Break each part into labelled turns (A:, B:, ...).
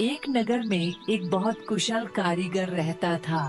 A: एक नगर में एक बहुत कुशल कारीगर रहता था।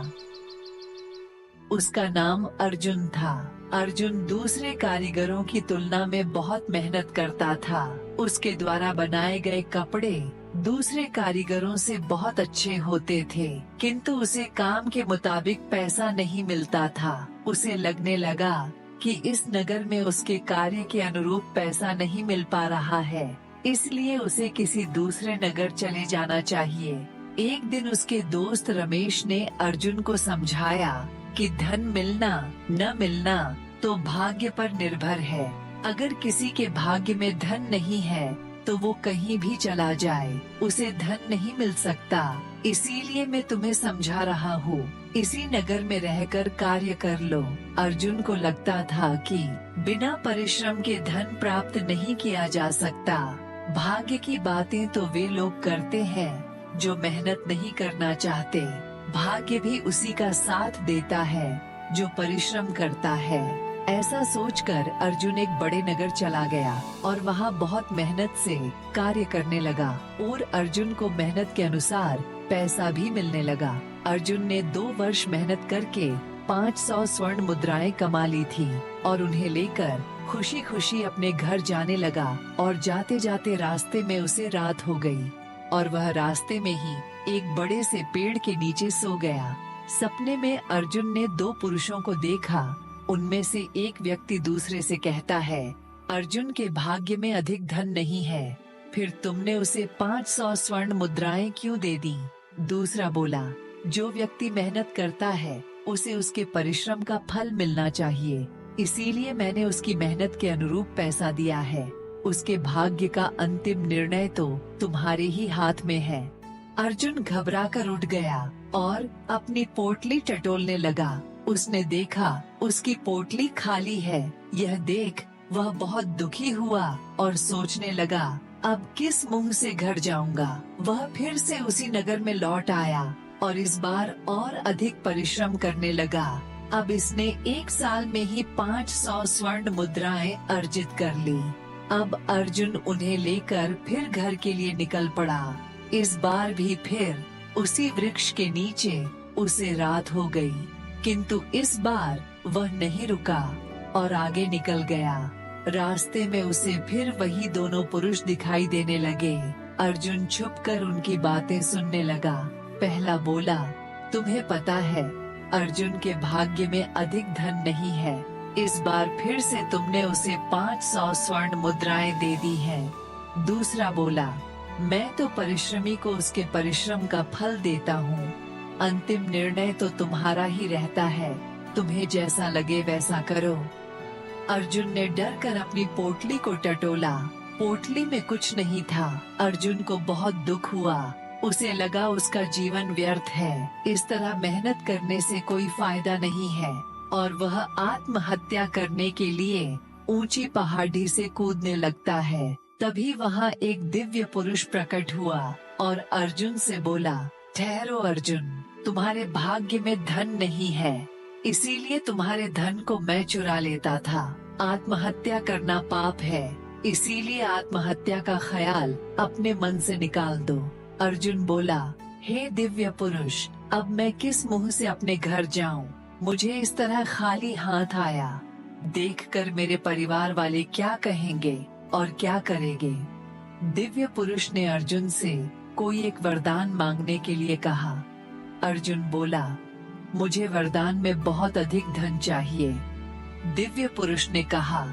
A: उसका नाम अर्जुन था। अर्जुन दूसरे कारीगरों की तुलना में बहुत मेहनत करता था। उसके द्वारा बनाए गए कपड़े दूसरे कारीगरों से बहुत अच्छे होते थे, किंतु उसे काम के मुताबिक पैसा नहीं मिलता था। उसे लगने लगा कि इस नगर में उसके कार्य के अनुरूप पैसा नहीं मिल पा रहा है, इसलिए उसे किसी दूसरे नगर चले जाना चाहिए। एक दिन उसके दोस्त रमेश ने अर्जुन को समझाया कि धन मिलना न मिलना तो भाग्य पर निर्भर है। अगर किसी के भाग्य में धन नहीं है तो वो कहीं भी चला जाए, उसे धन नहीं मिल सकता। इसीलिए मैं तुम्हें समझा रहा हूँ, इसी नगर में रहकर कार्य कर लो। अर्जुन को लगता था कि बिना परिश्रम के धन प्राप्त नहीं किया जा सकता। भाग्य की बातें तो वे लोग करते हैं जो मेहनत नहीं करना चाहते। भाग्य भी उसी का साथ देता है जो परिश्रम करता है। ऐसा सोचकर अर्जुन एक बड़े नगर चला गया और वहाँ बहुत मेहनत से कार्य करने लगा और अर्जुन को मेहनत के अनुसार पैसा भी मिलने लगा। अर्जुन ने 2 वर्ष मेहनत करके 500 स्वर्ण मुद्राएं कमा ली थी और उन्हें लेकर खुशी खुशी अपने घर जाने लगा। और जाते जाते रास्ते में उसे रात हो गई और वह रास्ते में ही एक बड़े से पेड़ के नीचे सो गया। सपने में अर्जुन ने 2 पुरुषों को देखा। उनमें से एक व्यक्ति दूसरे से कहता है, अर्जुन के भाग्य में अधिक धन नहीं है, फिर तुमने उसे 500 स्वर्ण मुद्राएं क्यों दे दी? दूसरा बोला, जो व्यक्ति मेहनत करता है उसे उसके परिश्रम का फल मिलना चाहिए, इसीलिए मैंने उसकी मेहनत के अनुरूप पैसा दिया है। उसके भाग्य का अंतिम निर्णय तो तुम्हारे ही हाथ में है। अर्जुन घबराकर उठ गया और अपनी पोटली टटोलने लगा। उसने देखा उसकी पोटली खाली है। यह देख वह बहुत दुखी हुआ और सोचने लगा, अब किस मुंह से घर जाऊंगा। वह फिर से उसी नगर में लौट आया और इस बार और अधिक परिश्रम करने लगा। अब इसने 1 साल में ही 500 स्वर्ण मुद्राएं अर्जित कर ली। अब अर्जुन उन्हें लेकर फिर घर के लिए निकल पड़ा। इस बार भी फिर उसी वृक्ष के नीचे उसे रात हो गई, किंतु इस बार वह नहीं रुका और आगे निकल गया। रास्ते में उसे फिर वही दोनों पुरुष दिखाई देने लगे। अर्जुन छुपकर उनकी बातें सुनने लगा। पहला बोला, तुम्हें पता है अर्जुन के भाग्य में अधिक धन नहीं है, इस बार फिर से तुमने उसे 500 स्वर्ण मुद्राएं दे दी हैं। दूसरा बोला, मैं तो परिश्रमी को उसके परिश्रम का फल देता हूँ, अंतिम निर्णय तो तुम्हारा ही रहता है, तुम्हें जैसा लगे वैसा करो। अर्जुन ने डर कर अपनी पोटली को टटोला। पोटली में कुछ नहीं था। अर्जुन को बहुत दुख हुआ। उसे लगा उसका जीवन व्यर्थ है, इस तरह मेहनत करने से कोई फायदा नहीं है, और वह आत्महत्या करने के लिए ऊंची पहाड़ी से कूदने लगता है। तभी वहाँ एक दिव्य पुरुष प्रकट हुआ और अर्जुन से बोला, ठहरो अर्जुन, तुम्हारे भाग्य में धन नहीं है, इसीलिए तुम्हारे धन को मैं चुरा लेता था। आत्महत्या करना पाप है, इसीलिए आत्महत्या का ख्याल अपने मन से निकाल दो। अर्जुन बोला, हे दिव्य पुरुष, अब मैं किस मुंह से अपने घर जाऊं? मुझे इस तरह खाली हाथ आया देखकर मेरे परिवार वाले क्या कहेंगे और क्या करेंगे? दिव्य पुरुष ने अर्जुन से कोई एक वरदान मांगने के लिए कहा। अर्जुन बोला, मुझे वरदान में बहुत अधिक धन चाहिए। दिव्य पुरुष ने कहा,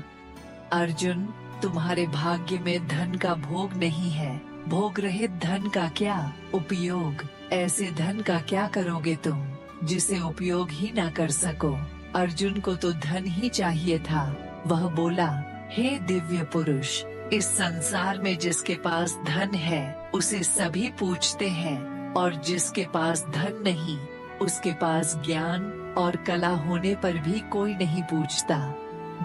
A: अर्जुन, तुम्हारे भाग्य में धन का भोग नहीं है, भोग रहित धन का क्या उपयोग? ऐसे धन का क्या करोगे तुम जिसे उपयोग ही ना कर सको? अर्जुन को तो धन ही चाहिए था। वह बोला, हे दिव्य पुरुष, इस संसार में जिसके पास धन है उसे सभी पूछते हैं, और जिसके पास धन नहीं उसके पास ज्ञान और कला होने पर भी कोई नहीं पूछता।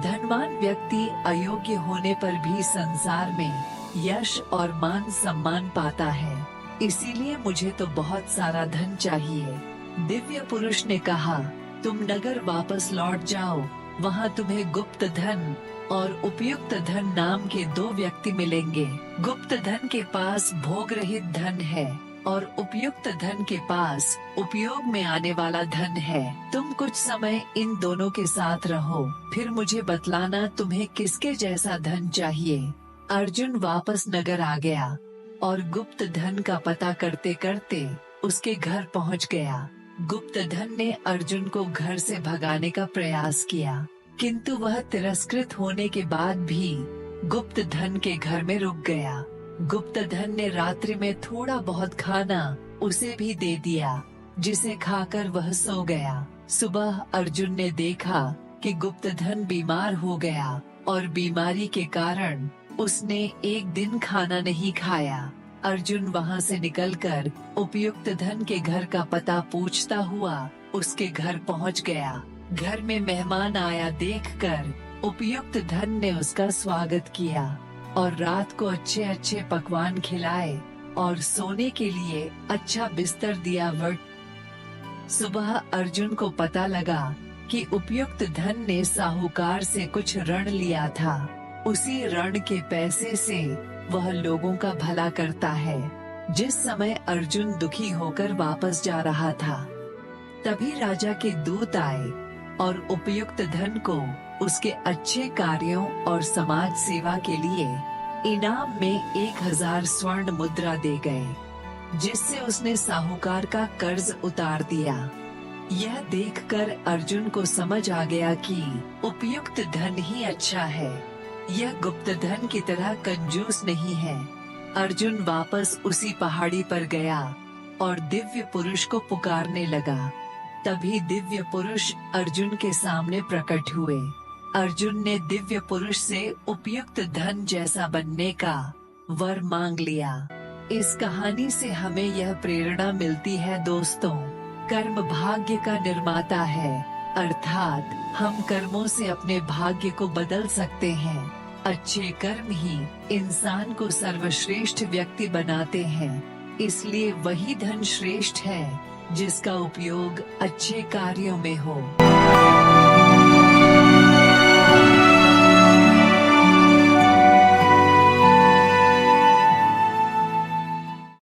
A: धनवान व्यक्ति अयोग्य होने पर भी संसार में यश और मान सम्मान पाता है, इसीलिए मुझे तो बहुत सारा धन चाहिए। दिव्य पुरुष ने कहा, तुम नगर वापस लौट जाओ, वहाँ तुम्हें गुप्त धन और उपयुक्त धन नाम के 2 व्यक्ति मिलेंगे। गुप्त धन के पास भोग रहित धन है और उपयुक्त धन के पास उपयोग में आने वाला धन है। तुम कुछ समय इन दोनों के साथ रहो, फिर मुझे बतलाना तुम्हें किसके जैसा धन चाहिए। अर्जुन वापस नगर आ गया और गुप्त धन का पता करते करते उसके घर पहुंच गया। गुप्त धन ने अर्जुन को घर से भगाने का प्रयास किया, किंतु वह तिरस्कृत होने के बाद भी गुप्त धन के घर में रुक गया। गुप्त धन ने रात्रि में थोड़ा बहुत खाना उसे भी दे दिया, जिसे खाकर वह सो गया। सुबह अर्जुन ने देखा कि गुप्त धन बीमार हो गया और बीमारी के कारण उसने एक दिन खाना नहीं खाया। अर्जुन वहां से निकलकर उपयुक्त धन के घर का पता पूछता हुआ उसके घर पहुंच गया। घर में मेहमान आया देखकर उपयुक्त धन ने उसका स्वागत किया और रात को अच्छे अच्छे पकवान खिलाए और सोने के लिए अच्छा बिस्तर दिया। सुबह अर्जुन को पता लगा कि उपयुक्त धन ने साहूकार से कुछ ऋण लिया था। उसी ऋण के पैसे से वह लोगों का भला करता है। जिस समय अर्जुन दुखी होकर वापस जा रहा था, तभी राजा के दूत आए और उपयुक्त धन को उसके अच्छे कार्यों और समाज सेवा के लिए इनाम में 1000 स्वर्ण मुद्रा दे गए, जिससे उसने साहूकार का कर्ज उतार दिया। यह देखकर अर्जुन को समझ आ गया कि उपयुक्त धन ही अच्छा है, यह गुप्त धन की तरह कंजूस नहीं है। अर्जुन वापस उसी पहाड़ी पर गया और दिव्य पुरुष को पुकारने लगा। तभी दिव्य पुरुष अर्जुन के सामने प्रकट हुए। अर्जुन ने दिव्य पुरुष से उपयुक्त धन जैसा बनने का वर मांग लिया। इस कहानी से हमें यह प्रेरणा मिलती है दोस्तों, कर्म भाग्य का निर्माता है, अर्थात हम कर्मों से अपने भाग्य को बदल सकते हैं। अच्छे कर्म ही इंसान को सर्वश्रेष्ठ व्यक्ति बनाते हैं। इसलिए वही धन श्रेष्ठ है जिसका उपयोग अच्छे कार्यों में हो।